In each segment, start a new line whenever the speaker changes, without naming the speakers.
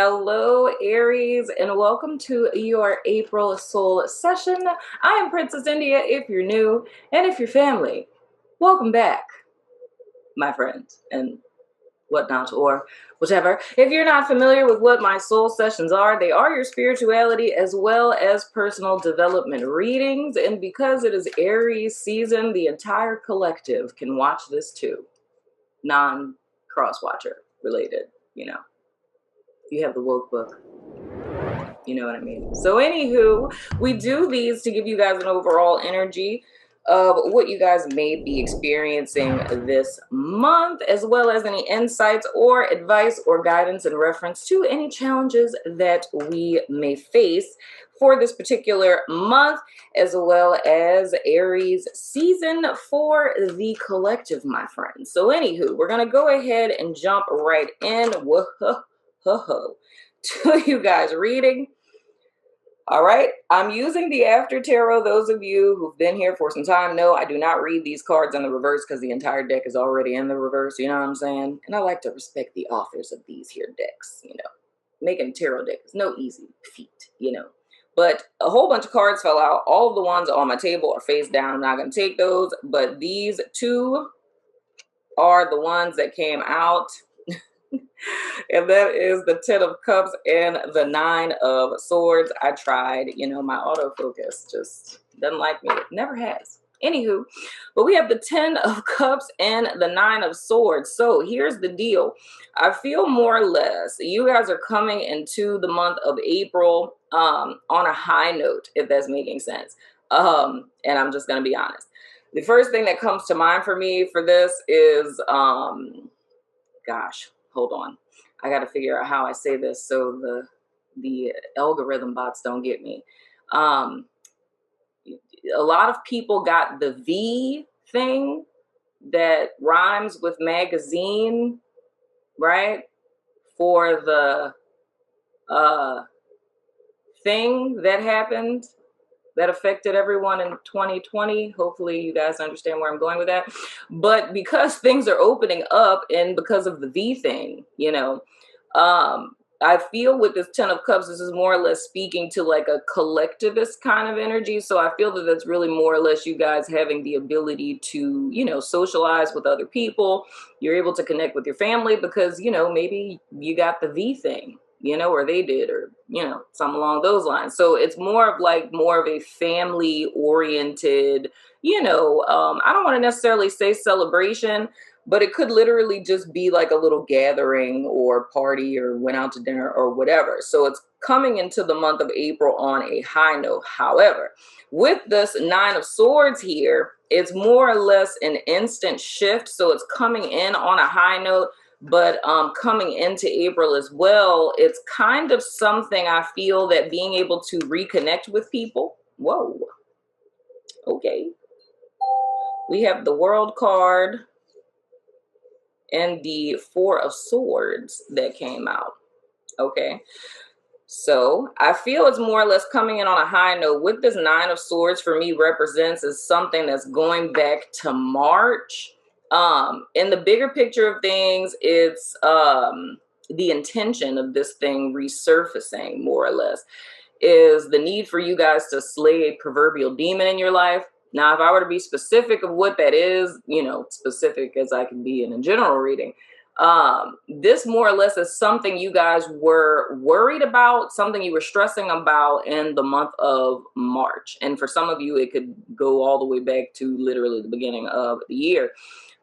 Hello, Aries, and welcome to your April Soul Session. I am Princess India if you're new, and if you're family, welcome back, my friends, and whatnot, or whichever. If you're not familiar with what my soul sessions are, they are your spirituality as well as personal development readings. And because it is Aries season, the entire collective can watch this too. Non-cross watcher related, you know. You have the Wokebook. You know what I mean? So anywho, we do these to give you guys an overall energy of what you guys may be experiencing this month, as well as any insights or advice or guidance in reference to any challenges that we may face for this particular month, as well as Aries season for the collective, my friends. So anywho, we're going to go ahead and jump right in. Whoa, to you guys reading. All right, I'm using the After Tarot. Those of you who've been here for some time know I do not read these cards in the reverse because the entire deck is already in the reverse, you know what I'm saying? And I like to respect the authors of these here decks, you know. Making a tarot deck is no easy feat, you know. But a whole bunch of cards fell out. All of the ones on my table are face down. I'm not going to take those, but these two are the ones that came out. And that is the 10 of cups and the 9 of swords. I tried, you know, my autofocus just doesn't like me. It never has. Anywho, but we have the 10 of cups and the 9 of swords. So here's the deal. I feel more or less you guys are coming into the month of April on a high note, if that's making sense. And I'm just going to be honest. The first thing that comes to mind for me for this is, gosh, hold on. I got to figure out how I say this so the algorithm bots don't get me. A lot of people got the V thing that rhymes with magazine, right? For the thing that happened that affected everyone in 2020. Hopefully you guys understand where I'm going with that. But because things are opening up and because of the V thing, you know, I feel with this 10 of cups, this is more or less speaking to like a collectivist kind of energy. So I feel that that's really more or less you guys having the ability to, you know, socialize with other people. You're able to connect with your family because, you know, maybe you got the V thing, you know, or they did, or, you know, something along those lines. So it's more of a family oriented, you know, I don't want to necessarily say celebration, but it could literally just be like a little gathering or party or went out to dinner or whatever. So it's coming into the month of April on a high note. However, with this 9 of swords here, it's more or less an instant shift. So it's coming in on a high note, but coming into April as well, it's kind of something I feel that being able to reconnect with people. Whoa. Okay. We have the World card and the 4 of swords that came out. Okay. So I feel it's more or less coming in on a high note. With this 9 of swords for me represents as something that's going back to March. In the bigger picture of things, it's the intention of this thing resurfacing more or less is the need for you guys to slay a proverbial demon in your life. Now, if I were to be specific of what that is, you know, specific as I can be in a general reading, this more or less is something you guys were worried about, something you were stressing about in the month of March. And for some of you, it could go all the way back to literally the beginning of the year.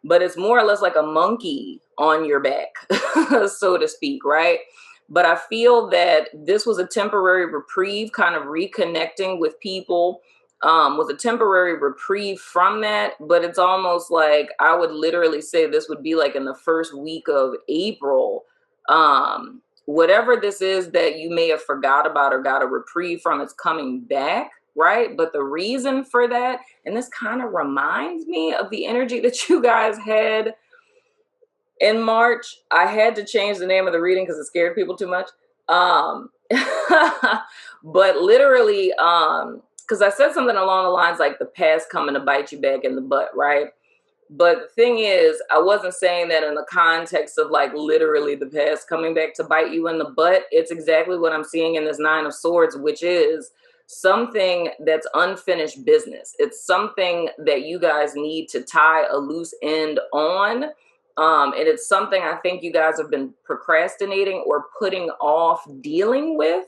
But it's more or less like a monkey on your back, so to speak, right? But I feel that this was a temporary reprieve, kind of reconnecting with people, was a temporary reprieve from that. But it's almost like I would literally say this would be like in the first week of April. Whatever this is that you may have forgot about or got a reprieve from, it's coming back, right? But the reason for that, and this kind of reminds me of the energy that you guys had in March. I had to change the name of the reading because it scared people too much. But literally, because I said something along the lines like the past coming to bite you back in the butt, right? But the thing is, I wasn't saying that in the context of like literally the past coming back to bite you in the butt. It's exactly what I'm seeing in this Nine of Swords, which is something that's unfinished business. It's something that you guys need to tie a loose end on. And it's something I think you guys have been procrastinating or putting off dealing with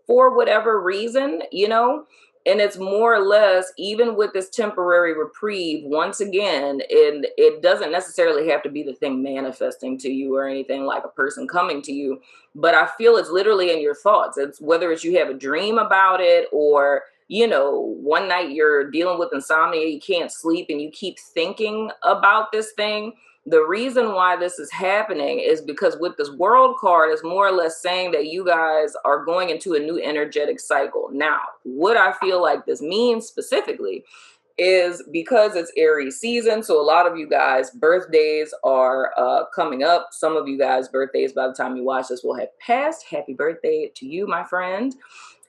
for whatever reason, you know? And it's more or less, even with this temporary reprieve, once again, and it doesn't necessarily have to be the thing manifesting to you or anything like a person coming to you, but I feel it's literally in your thoughts. It's whether it's you have a dream about it, or, you know, one night you're dealing with insomnia, you can't sleep and you keep thinking about this thing. The reason why this is happening is because with this world card is more or less saying that you guys are going into a new energetic cycle. Now, what I feel like this means specifically is because it's Aries season. So a lot of you guys' birthdays are coming up. Some of you guys' birthdays by the time you watch this will have passed. Happy birthday to you, my friend.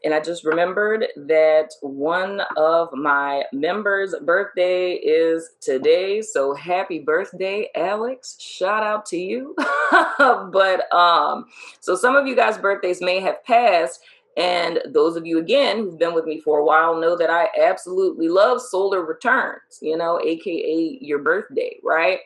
And I just remembered that one of my members' birthday is today. So happy birthday, Alex. Shout out to you. But so some of you guys' birthdays may have passed. And those of you, again, who've been with me for a while know that I absolutely love solar returns, you know, AKA your birthday, right?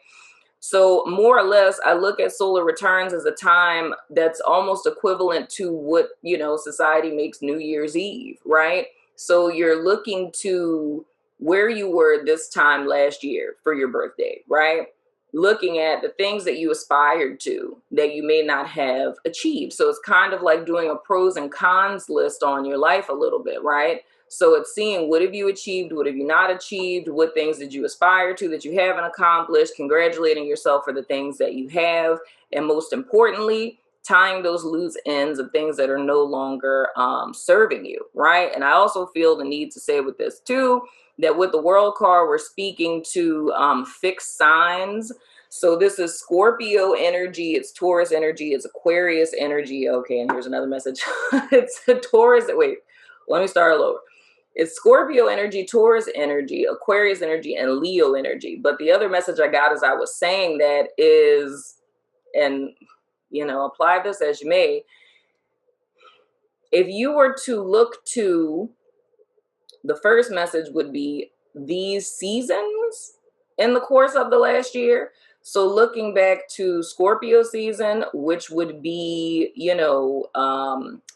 So more or less, I look at solar returns as a time that's almost equivalent to what, you know, society makes New Year's Eve, right? So you're looking to where you were this time last year for your birthday, right? Looking at the things that you aspired to that you may not have achieved. So it's kind of like doing a pros and cons list on your life a little bit, right? So it's seeing what have you achieved, what have you not achieved, what things did you aspire to that you haven't accomplished, congratulating yourself for the things that you have, and most importantly, tying those loose ends of things that are no longer serving you, right? And I also feel the need to say with this too, that with the world card, we're speaking to fixed signs. So this is Scorpio energy, it's Taurus energy, it's Aquarius energy. Okay, and here's another message. It's a Taurus, wait, let me start all over. It's Scorpio energy, Taurus energy, Aquarius energy, and Leo energy. But the other message I got as I was saying that is, and, you know, apply this as you may, if you were to look to, the first message would be these seasons in the course of the last year. So looking back to Scorpio season, which would be, you know,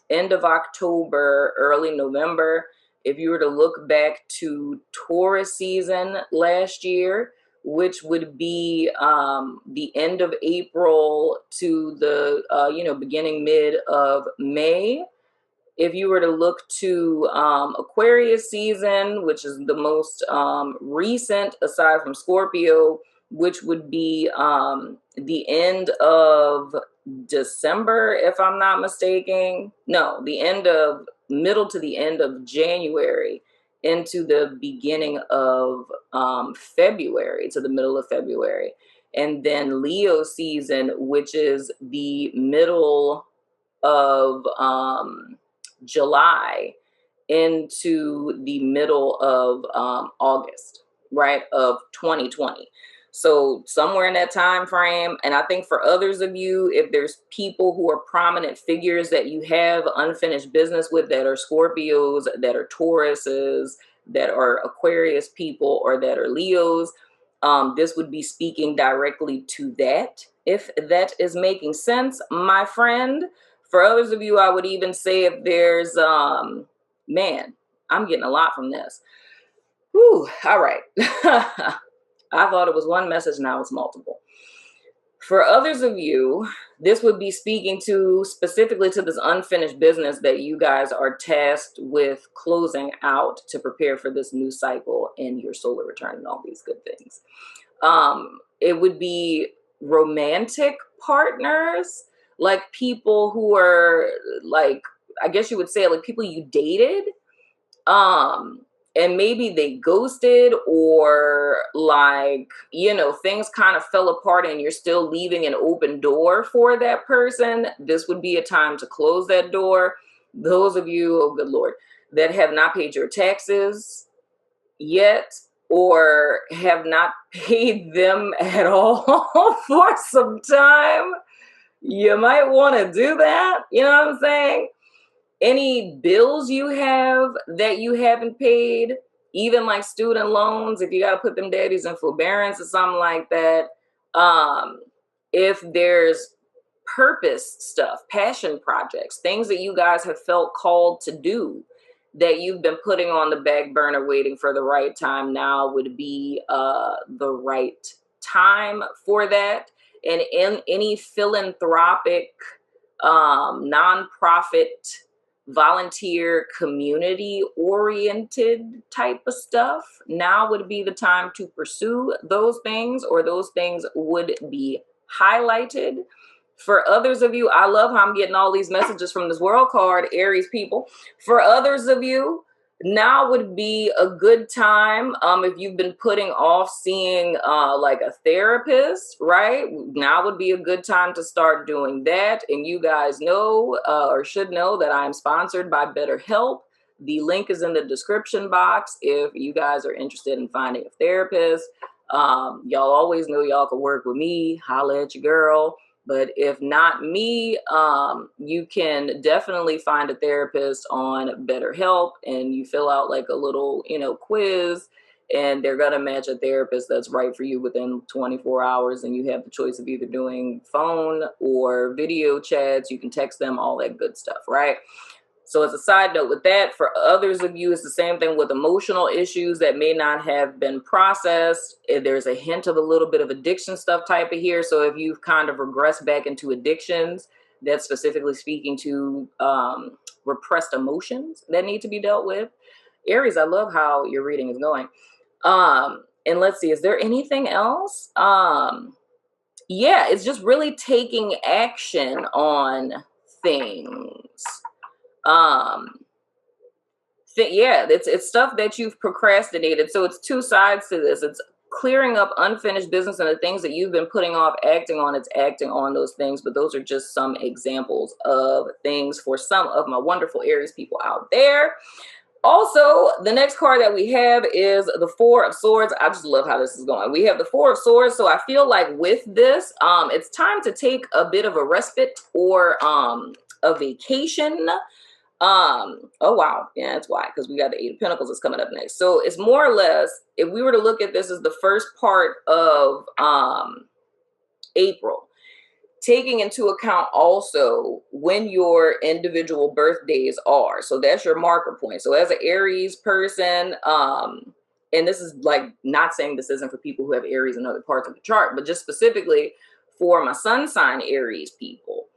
end of October, early November. If you were to look back to Taurus season last year, which would be the end of April to the, you know, beginning mid of May. If you were to look to Aquarius season, which is the most recent aside from Scorpio, which would be the end of December, if I'm not mistaken. No, the end of middle to the end of January into the beginning of February, to the middle of February. And then Leo season, which is the middle of July into the middle of August, right, of 2020. So somewhere in that time frame. And I think for others of you, if there's people who are prominent figures that you have unfinished business with, that are Scorpios, that are Tauruses, that are Aquarius people, or that are Leos, this would be speaking directly to that, if that is making sense, my friend. For others of you, I would even say if there's, man, I'm getting a lot from this. Whew, all right. I thought it was one message, now it's multiple. For others of you, this would be speaking to specifically to this unfinished business that you guys are tasked with closing out to prepare for this new cycle in your solar return and all these good things. It would be romantic partners, like people who are like, I guess you would say like people you dated, and maybe they ghosted, or like, you know, things kind of fell apart and you're still leaving an open door for that person. This would be a time to close that door. Those of you, oh good Lord, that have not paid your taxes yet, or have not paid them at all for some time, you might want to do that. You know what I'm saying? Any bills you have that you haven't paid, even like student loans, if you got to put them daddies in forbearance or something like that. If there's purpose stuff, passion projects, things that you guys have felt called to do that you've been putting on the back burner waiting for the right time, now would be the right time for that. And in any philanthropic, nonprofit, volunteer, community oriented type of stuff, now would be the time to pursue those things, or those things would be highlighted. For others of you, I love how I'm getting all these messages from this world card, Aries people. For others of you, now would be a good time, if you've been putting off seeing like a therapist, right? Now would be a good time to start doing that. And you guys know, or should know, that I'm sponsored by BetterHelp. The link is in the description box if you guys are interested in finding a therapist. Y'all always know y'all can work with me. Holla at your girl. But if not me, you can definitely find a therapist on BetterHelp, and you fill out like a little, quiz, and they're going to match a therapist that's right for you within 24 hours. And you have the choice of either doing phone or video chats. You can text them, all that good stuff, right? So as a side note with that, for others of you, it's the same thing with emotional issues that may not have been processed. There's a hint of a little bit of addiction stuff type of here. So if you've kind of regressed back into addictions, that's specifically speaking to repressed emotions that need to be dealt with. Aries, I love how your reading is going. And let's see, is there anything else? Yeah, it's just really taking action on things. Yeah, it's stuff that you've procrastinated. So it's two sides to this. It's clearing up unfinished business and the things that you've been putting off acting on. It's acting on those things, but those are just some examples of things for some of my wonderful Aries people out there. Also, the next card that we have is the Four of Swords. I just love how this is going. We have the Four of Swords. So I feel like with this, it's time to take a bit of a respite or a vacation. Oh wow, yeah, that's why, because we got the Eight of Pentacles that's coming up next. So it's more or less, if we were to look at this as the first part of April, taking into account also when your individual birthdays are. So that's your marker point. So as an Aries person, and this is like not saying this isn't for people who have Aries in other parts of the chart, but just specifically for my sun sign Aries people,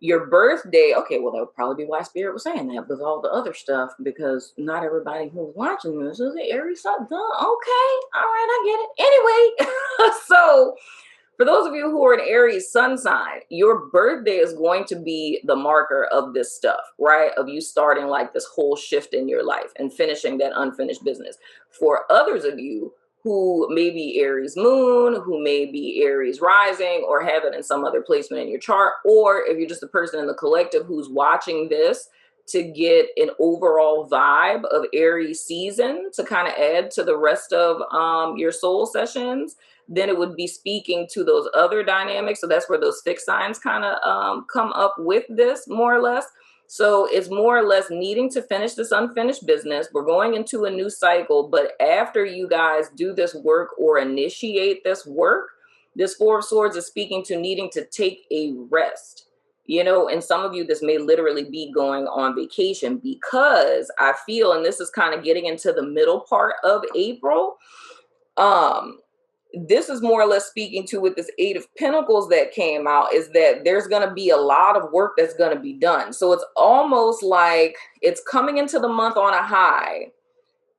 your birthday, okay, well, that would probably be why Spirit was saying that with all the other stuff, because not everybody who's watching this is an Aries sun. Okay, all right, I get it. Anyway, so for those of you who are an Aries sun sign, your birthday is going to be the marker of this stuff, right? Of you starting like this whole shift in your life and finishing that unfinished business. For others of you who may be Aries moon, who may be Aries rising, or have it in some other placement in your chart, or if you're just a person in the collective who's watching this to get an overall vibe of Aries season to kind of add to the rest of your soul sessions, then it would be speaking to those other dynamics. So that's where those fixed signs kind of come up with this, more or less. So it's more or less needing to finish this unfinished business. We're going into a new cycle, but after you guys do this work or initiate this work, this Four of Swords is speaking to needing to take a rest. And some of you, this may literally be going on vacation, because I feel, and this is kind of getting into the middle part of April, this is more or less speaking to, with this Eight of Pentacles that came out, is that there's going to be a lot of work that's going to be done. So it's almost like it's coming into the month on a high,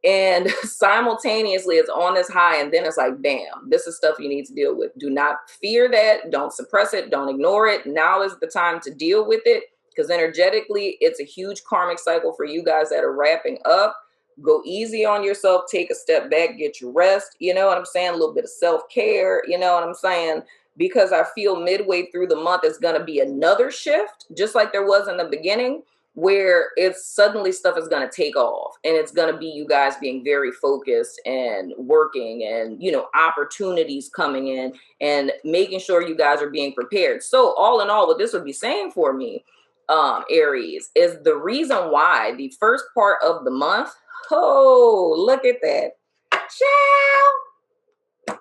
and simultaneously it's on this high, and then it's like, bam, this is stuff you need to deal with. Do not fear that. Don't suppress it. Don't ignore it. Now is the time to deal with it, because energetically it's a huge karmic cycle for you guys that are wrapping up. Go easy on yourself. Take a step back. Get your rest. You know what I'm saying? A little bit of self-care. You know what I'm saying? Because I feel midway through the month, it's going to be another shift, just like there was in the beginning. where it's suddenly stuff is going to take off, and it's going to be you guys being very focused and working, and, you know, opportunities coming in and making sure you guys are being prepared. So all in all, what this would be saying for me, Aries, is the reason why the first part of the month, oh, look at that.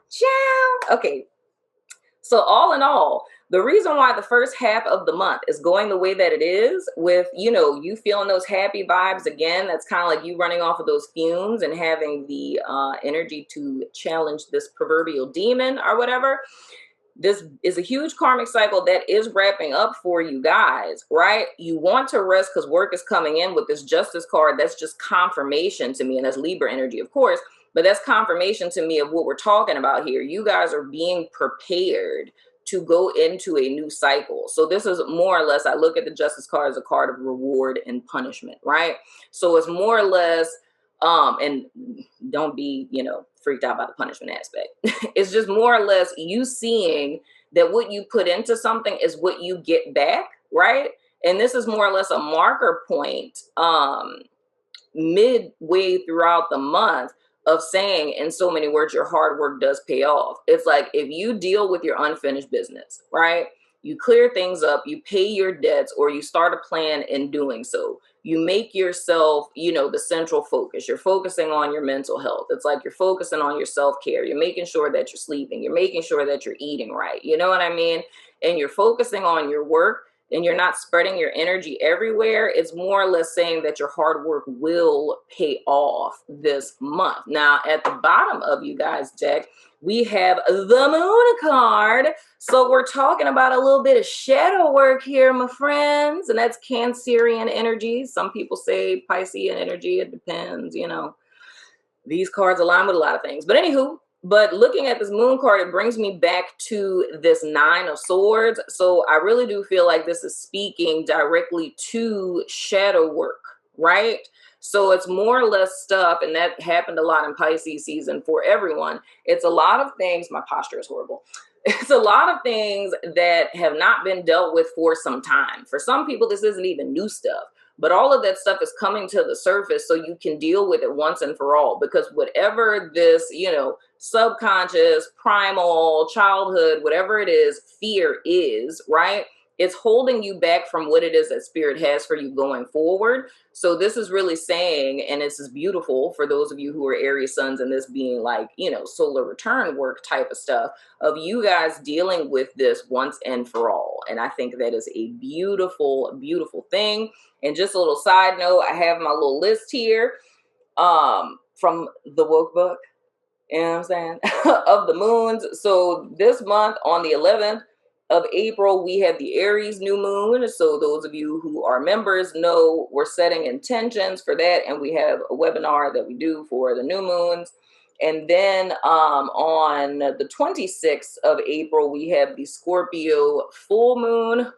Ciao. Okay. So all in all, the reason why the first half of the month is going the way that it is, with, you know, you feeling those happy vibes again, that's kind of like you running off of those fumes and having the energy to challenge this proverbial demon or whatever. This is a huge karmic cycle that is wrapping up for you guys, right? You want to rest because work is coming in with this Justice card. That's just confirmation to me, and that's Libra energy, of course, but that's confirmation to me of what we're talking about here. You guys are being prepared to go into a new cycle. So this is more or less, I look at the Justice card as a card of reward and punishment, right? So it's more or less, and don't be, you know, freaked out by the punishment aspect. It's just more or less you seeing that what you put into something is what you get back, right? And this is more or less a marker point midway throughout the month of saying, in so many words, your hard work does pay off. It's like if you deal with your unfinished business, right? You clear things up, you pay your debts, or you start a plan in doing so. You make yourself, you know, the central focus. You're focusing on your mental health. It's like you're focusing on your self-care. You're making sure that you're sleeping. You're making sure that you're eating right. You know what I mean? And you're focusing on your work, and you're not spreading your energy everywhere. It's more or less saying that your hard work will pay off this month. Now, at the bottom of you guys' deck, we have the Moon card. So we're talking about a little bit of shadow work here, my friends. And that's Cancerian energy. Some people say Piscean energy. It depends, you know. These cards align with a lot of things. But anywho, but looking at this Moon card, it brings me back to this Nine of Swords. So I really do feel like this is speaking directly to shadow work, right? So it's more or less stuff, and that happened a lot in Pisces season for everyone. It's a lot of things. My posture is horrible. It's a lot of things that have not been dealt with for some time. For some people, this isn't even new stuff. But all of that stuff is coming to the surface so you can deal with it once and for all. Because whatever this, you know, subconscious, primal, childhood, whatever it is, fear is, right? It's holding you back from what it is that spirit has for you going forward. So this is really saying, and this is beautiful for those of you who are Aries suns, and this being like, you know, solar return work type of stuff, of you guys dealing with this once and for all. And I think that is a beautiful, beautiful thing. And just a little side note, I have my little list here from the Wokebook, you know what I'm saying, of the moons. So this month on the 11th of April, we have the Aries new moon. So those of you who are members know we're setting intentions for that. And we have a webinar that we do for the new moons. And then on the 26th of April, we have the Scorpio full moon.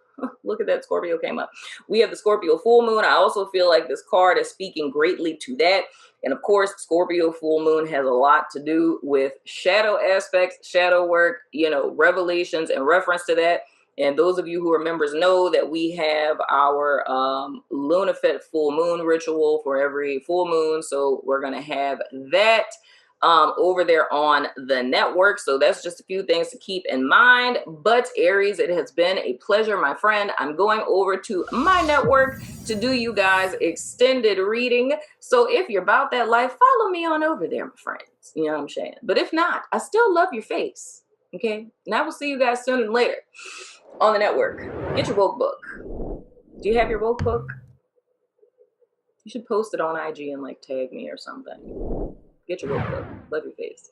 Look at that, Scorpio came up. We have the Scorpio full moon. I also feel like this card is speaking greatly to that. And of course, Scorpio full moon has a lot to do with shadow aspects, shadow work, you know, revelations in reference to that. And those of you who are members know that we have our Lunafet full moon ritual for every full moon. So we're going to have that over there on the network. So that's just a few things to keep in mind. But Aries, it has been a pleasure, my friend. I'm going over to my network to do you guys extended reading. So if you're about that life, follow me on over there, my friends. You know what I'm saying? But if not, I still love your face. Okay? And I will see you guys sooner than later on the network. Get your Wokebook. Do you have your Wokebook? You should post it on IG and like tag me or something. Get your Wokebook. Love your face.